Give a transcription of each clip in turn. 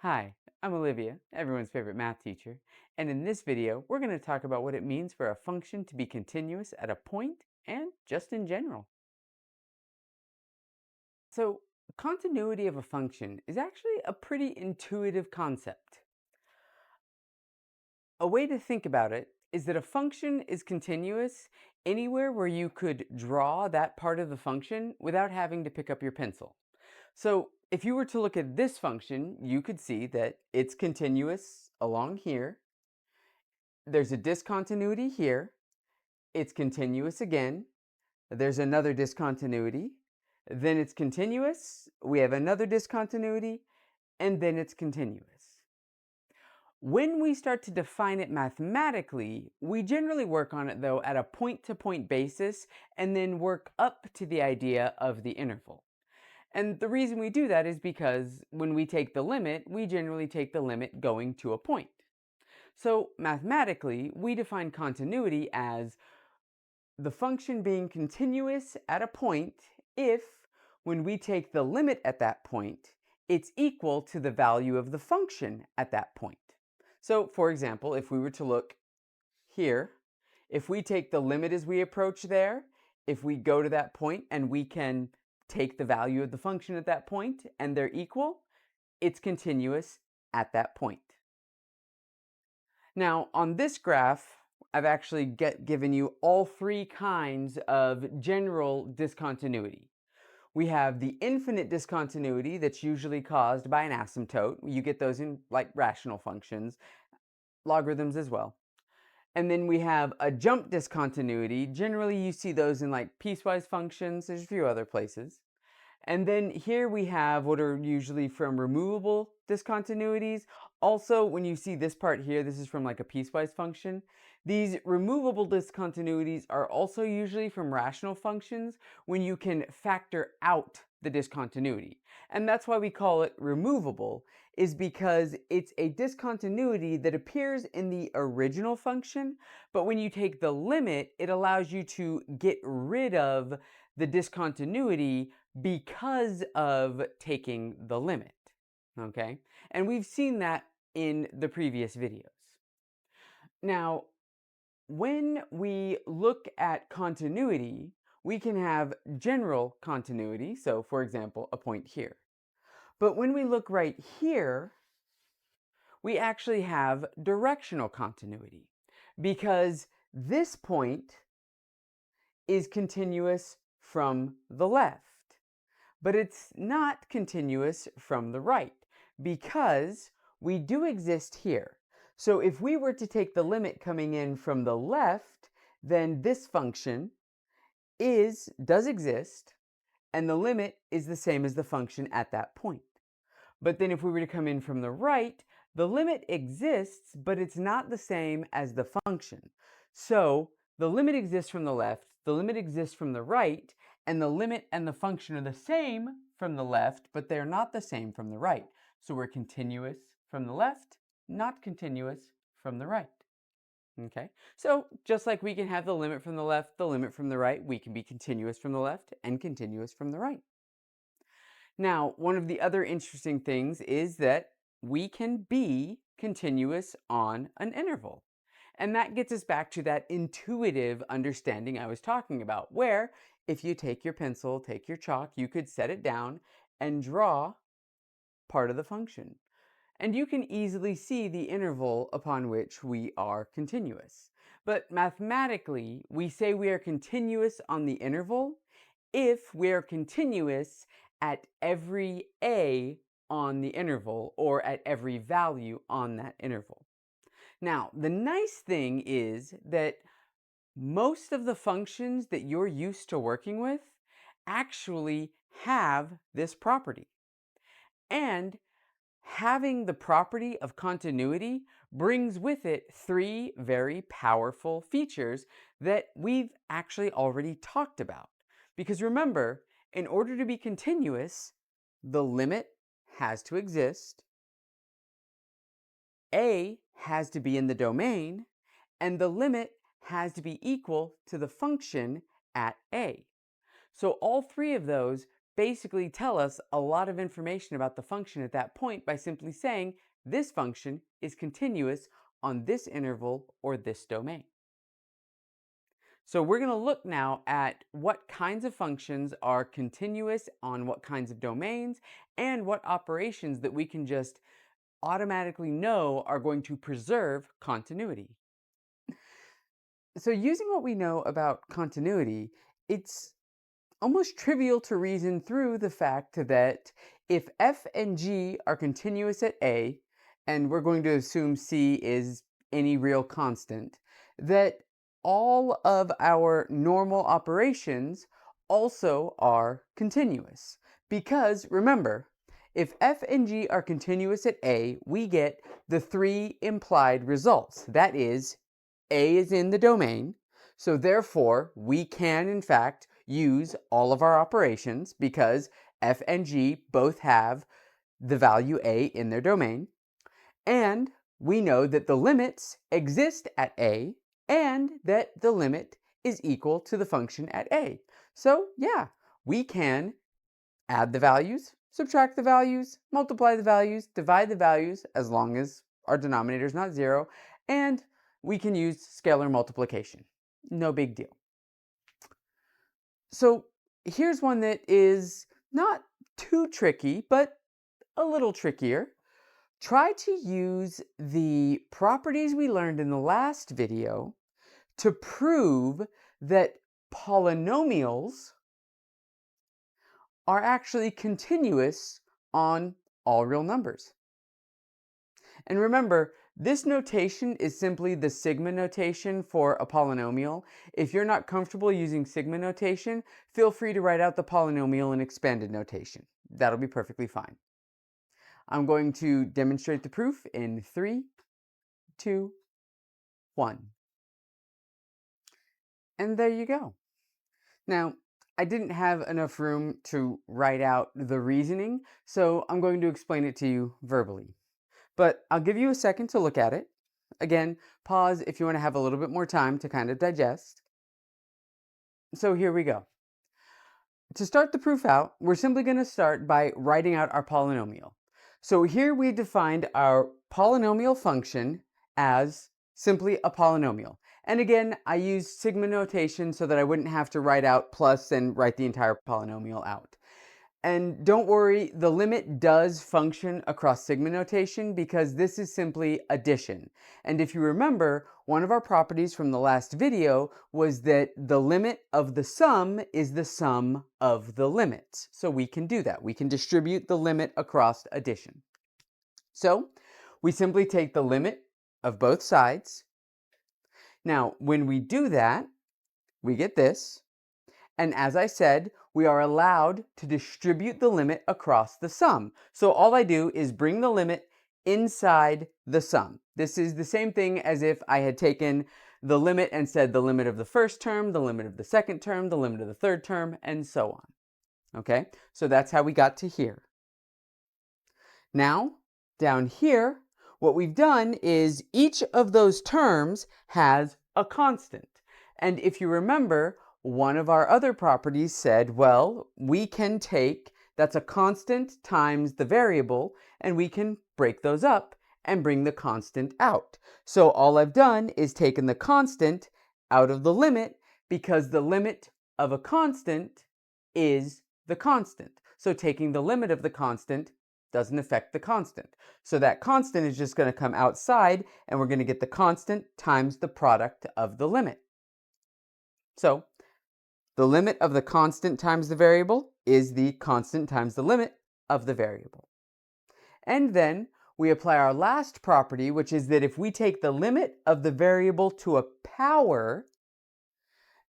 Hi, I'm Olivia, everyone's favorite math teacher, and in this video, we're going to talk about what it means for a function to be continuous at a point and just in general. So, continuity of a function is actually a pretty intuitive concept. A way to think about it is that a function is continuous anywhere where you could draw that part of the function without having to pick up your pencil. So, if you were to look at this function, you could see that it's continuous along here. There's a discontinuity here. It's continuous again. There's another discontinuity. Then it's continuous. We have another discontinuity. And then it's continuous. When we start to define it mathematically, we generally work on it though at a point-to-point basis and then work up to the idea of the interval. And the reason we do that is because when we take the limit, we generally take the limit going to a point. So mathematically, we define continuity as the function being continuous at a point if, when we take the limit at that point, it's equal to the value of the function at that point. So, for example, if we were to look here, if we take the limit as we approach there, if we go to that point and we can take the value of the function at that point and they're equal, it's continuous at that point. Now, on this graph, I've actually given you all three kinds of general discontinuity. We have the infinite discontinuity that's usually caused by an asymptote. You get those in like rational functions, logarithms as well. And then we have a jump discontinuity. Generally, you see those in like piecewise functions. There's a few other places. And then here we have what are usually from removable discontinuities. Also, when you see this part here, this is from like a piecewise function. These removable discontinuities are also usually from rational functions when you can factor out the discontinuity. And that's why we call it removable, is because it's a discontinuity that appears in the original function, but when you take the limit, it allows you to get rid of the discontinuity because of taking the limit, okay? And we've seen that in the previous videos. Now, when we look at continuity, we can have general continuity, so for example, a point here. But when we look right here, we actually have directional continuity because this point is continuous from the left. But it's not continuous from the right because we do exist here. So if we were to take the limit coming in from the left, then this function does exist, and the limit is the same as the function at that point. But then if we were to come in from the right, the limit exists, but it's not the same as the function. So the limit exists from the left, the limit exists from the right, and the limit and the function are the same from the left, but they're not the same from the right. So we're continuous from the left, not continuous from the right. Okay, so just like we can have the limit from the left, the limit from the right, we can be continuous from the left and continuous from the right. Now, one of the other interesting things is that we can be continuous on an interval. And that gets us back to that intuitive understanding I was talking about, where if you take your pencil, take your chalk, you could set it down and draw part of the function. And you can easily see the interval upon which we are continuous. But mathematically, we say we are continuous on the interval if we are continuous at every a on the interval or at every value on that interval. Now, the nice thing is that most of the functions that you're used to working with actually have this property. And having the property of continuity brings with it three very powerful features that we've actually already talked about. Because remember, in order to be continuous, the limit has to exist, a has to be in the domain, and the limit has to be equal to the function at a. So all three of those basically tell us a lot of information about the function at that point by simply saying this function is continuous on this interval or this domain. So we're going to look now at what kinds of functions are continuous on what kinds of domains and what operations that we can just automatically know are going to preserve continuity. So using what we know about continuity, it's almost trivial to reason through the fact that if f and g are continuous at a, and we're going to assume c is any real constant, that all of our normal operations also are continuous. Because remember, if f and g are continuous at a, we get the three implied results. That is, a is in the domain, so therefore we can in fact use all of our operations because f and g both have the value a in their domain. And we know that the limits exist at a and that the limit is equal to the function at a. So yeah, we can add the values, subtract the values, multiply the values, divide the values, as long as our denominator is not 0, and we can use scalar multiplication. No big deal. So here's one that is not too tricky, but a little trickier. Try to use the properties we learned in the last video to prove that polynomials are actually continuous on all real numbers. And remember, this notation is simply the sigma notation for a polynomial. If you're not comfortable using sigma notation, feel free to write out the polynomial in expanded notation. That'll be perfectly fine. I'm going to demonstrate the proof in 3, 2, 1. And there you go. Now, I didn't have enough room to write out the reasoning, so I'm going to explain it to you verbally. But I'll give you a second to look at it. Again, pause if you want to have a little bit more time to kind of digest. So here we go. To start the proof out, we're simply going to start by writing out our polynomial. So here we defined our polynomial function as simply a polynomial. And again, I used sigma notation so that I wouldn't have to write out plus and write the entire polynomial out. And don't worry, the limit does function across sigma notation because this is simply addition. And if you remember, one of our properties from the last video was that the limit of the sum is the sum of the limits. So we can do that. We can distribute the limit across addition. So we simply take the limit of both sides. Now, when we do that, we get this. And as I said, we are allowed to distribute the limit across the sum. So all I do is bring the limit inside the sum. This is the same thing as if I had taken the limit and said the limit of the first term, the limit of the second term, the limit of the third term, and so on. Okay, so that's how we got to here. Now, down here, what we've done is each of those terms has a constant. And if you remember, one of our other properties said, well, we can take, that's a constant times the variable, and we can break those up and bring the constant out. So all I've done is taken the constant out of the limit because the limit of a constant is the constant. So taking the limit of the constant doesn't affect the constant. So that constant is just going to come outside, and we're going to get the constant times the product of the limit. So the limit of the constant times the variable is the constant times the limit of the variable. And then we apply our last property, which is that if we take the limit of the variable to a power,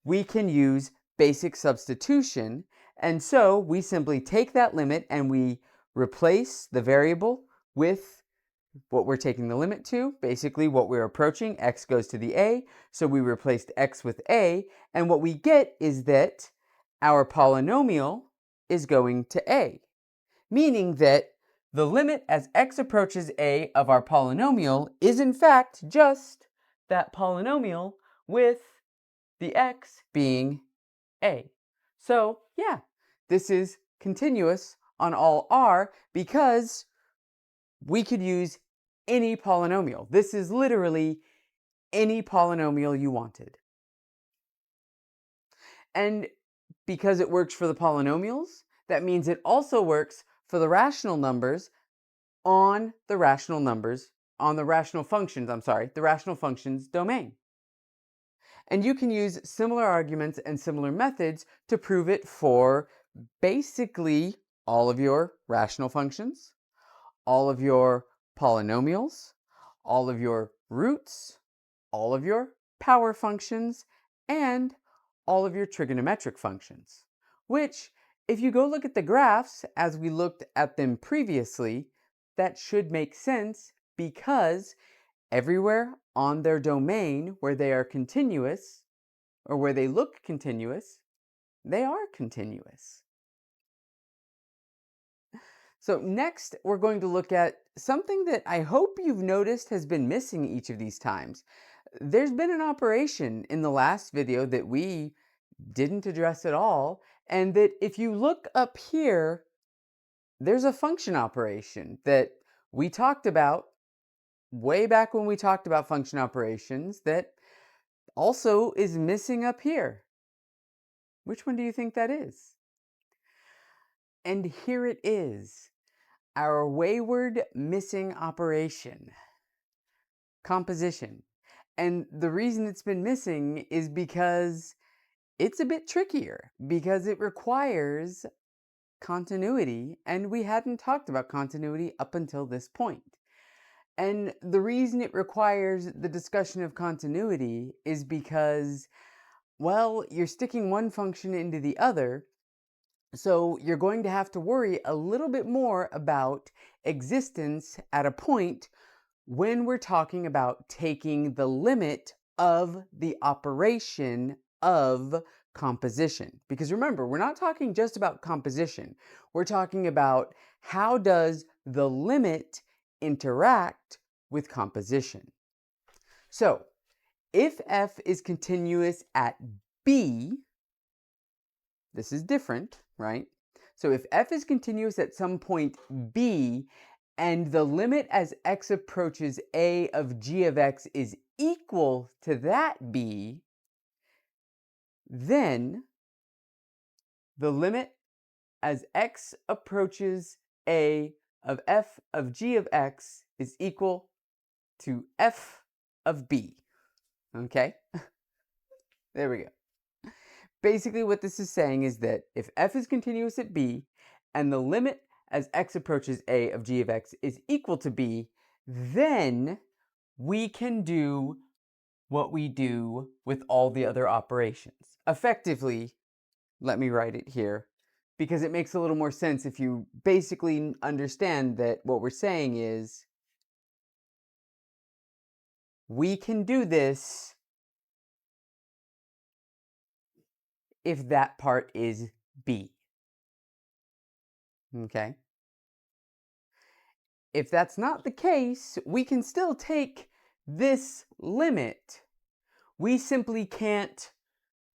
we can use basic substitution. And so we simply take that limit and we replace the variable with what we're taking the limit to, basically what we're approaching. X goes to the a, so we replaced x with a, and what we get is that our polynomial is going to a, meaning that the limit as x approaches a of our polynomial is in fact just that polynomial with the x being a. So yeah, this is continuous on all r because we could use any polynomial. This is literally any polynomial you wanted. And because it works for the polynomials, that means it also works for the rational numbers on the rational numbers, on the rational functions, the rational functions domain. And you can use similar arguments and similar methods to prove it for basically all of your rational functions, all of your polynomials, all of your roots, all of your power functions, and all of your trigonometric functions, which, if you go look at the graphs as we looked at them previously, that should make sense because everywhere on their domain where they are continuous, or where they look continuous, they are continuous. So next, we're going to look at something that I hope you've noticed has been missing each of these times. There's been an operation in the last video that we didn't address at all, and that if you look up here, there's a function operation that we talked about way back when we talked about function operations that also is missing up here. Which one do you think that is? And here it is, our wayward missing operation, composition. And the reason it's been missing is because it's a bit trickier, because it requires continuity, and we hadn't talked about continuity up until this point. And the reason it requires the discussion of continuity is because, well, you're sticking one function into the other, so you're going to have to worry a little bit more about existence at a point when we're talking about taking the limit of the operation of composition. Because remember, we're not talking just about composition. We're talking about how does the limit interact with composition. So, if f is continuous at b, this is different, right? So if f is continuous at some point b, and the limit as x approaches a of g of x is equal to that b, then the limit as x approaches a of f of g of x is equal to f of b. Okay? There we go. Basically what this is saying is that if f is continuous at b, and the limit as x approaches a of g of x is equal to b, then we can do what we do with all the other operations. Effectively, let me write it here, because it makes a little more sense if you basically understand that what we're saying is we can do this if that part is b. Okay? If that's not the case, we can still take this limit. We simply can't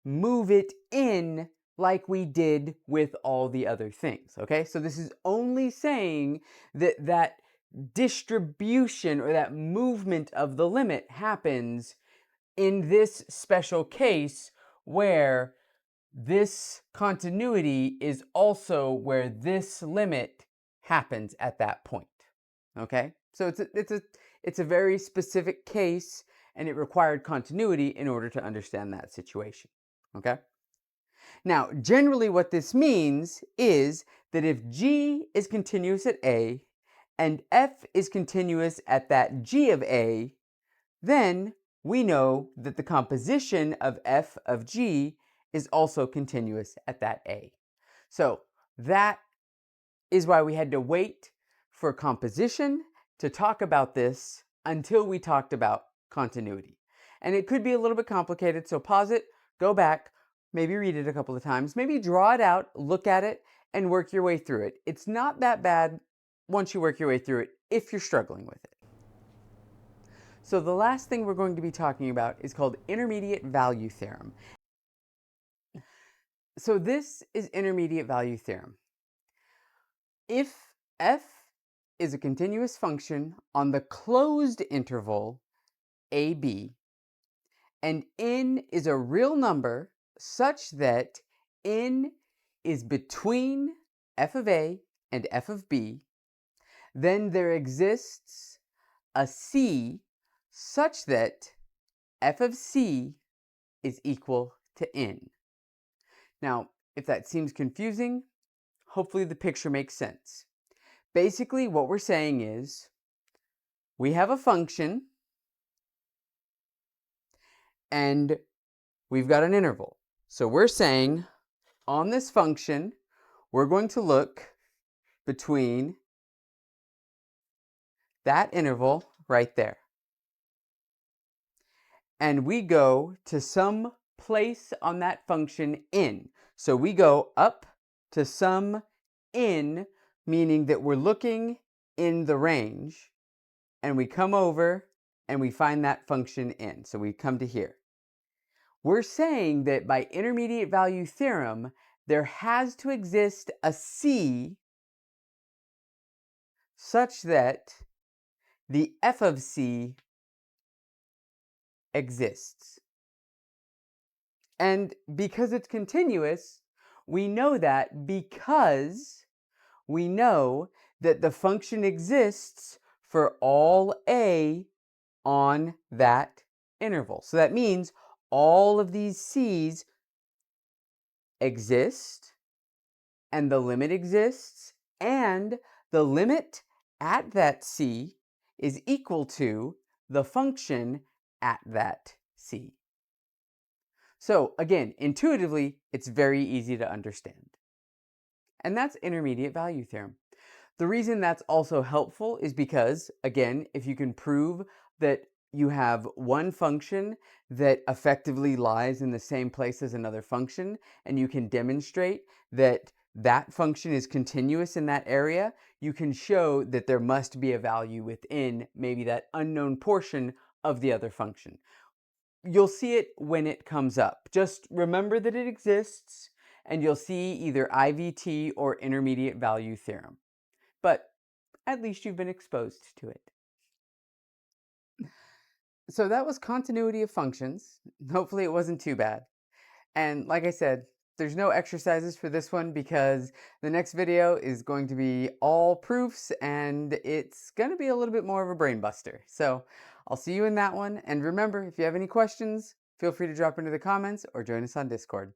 move it in like we did with all the other things, okay? So this is only saying that that distribution or that movement of the limit happens in this special case where this continuity is also where this limit happens at that point. Okay? So it's a very specific case, and it required continuity in order to understand that situation. Okay? Now, generally what this means is that if g is continuous at a and f is continuous at that g of a, then we know that the composition of f of g is also continuous at that a. So that is why we had to wait for composition to talk about this until we talked about continuity. And it could be a little bit complicated, so pause it, go back, maybe read it a couple of times, maybe draw it out, look at it, and work your way through it. It's not that bad once you work your way through it if you're struggling with it. So the last thing we're going to be talking about is called intermediate value theorem. So this is intermediate value theorem. If f is a continuous function on the closed interval ab, and n is a real number such that n is between f of a and f of b, then there exists a c such that f of c is equal to n. Now, if that seems confusing, hopefully the picture makes sense. Basically, what we're saying is we have a function and we've got an interval. So we're saying on this function, we're going to look between that interval right there. And we go to some place on that function n. So we go up to some n, meaning that we're looking in the range, and we come over and we find that function n. So we come to here. We're saying that by intermediate value theorem, there has to exist a c such that the f of c exists. And because it's continuous, we know that because we know that the function exists for all a on that interval. So that means all of these c's exist, and the limit exists, and the limit at that c is equal to the function at that c. So again, intuitively, it's very easy to understand. And that's intermediate value theorem. The reason that's also helpful is because, again, if you can prove that you have one function that effectively lies in the same place as another function, and you can demonstrate that that function is continuous in that area, you can show that there must be a value within maybe that unknown portion of the other function. You'll see it when it comes up. Just remember that it exists, and you'll see either IVT or intermediate value theorem. But at least you've been exposed to it. So that was continuity of functions. Hopefully it wasn't too bad. And like I said, there's no exercises for this one because the next video is going to be all proofs and it's going to be a little bit more of a brain buster. So I'll see you in that one. And remember, if you have any questions, feel free to drop into the comments or join us on Discord.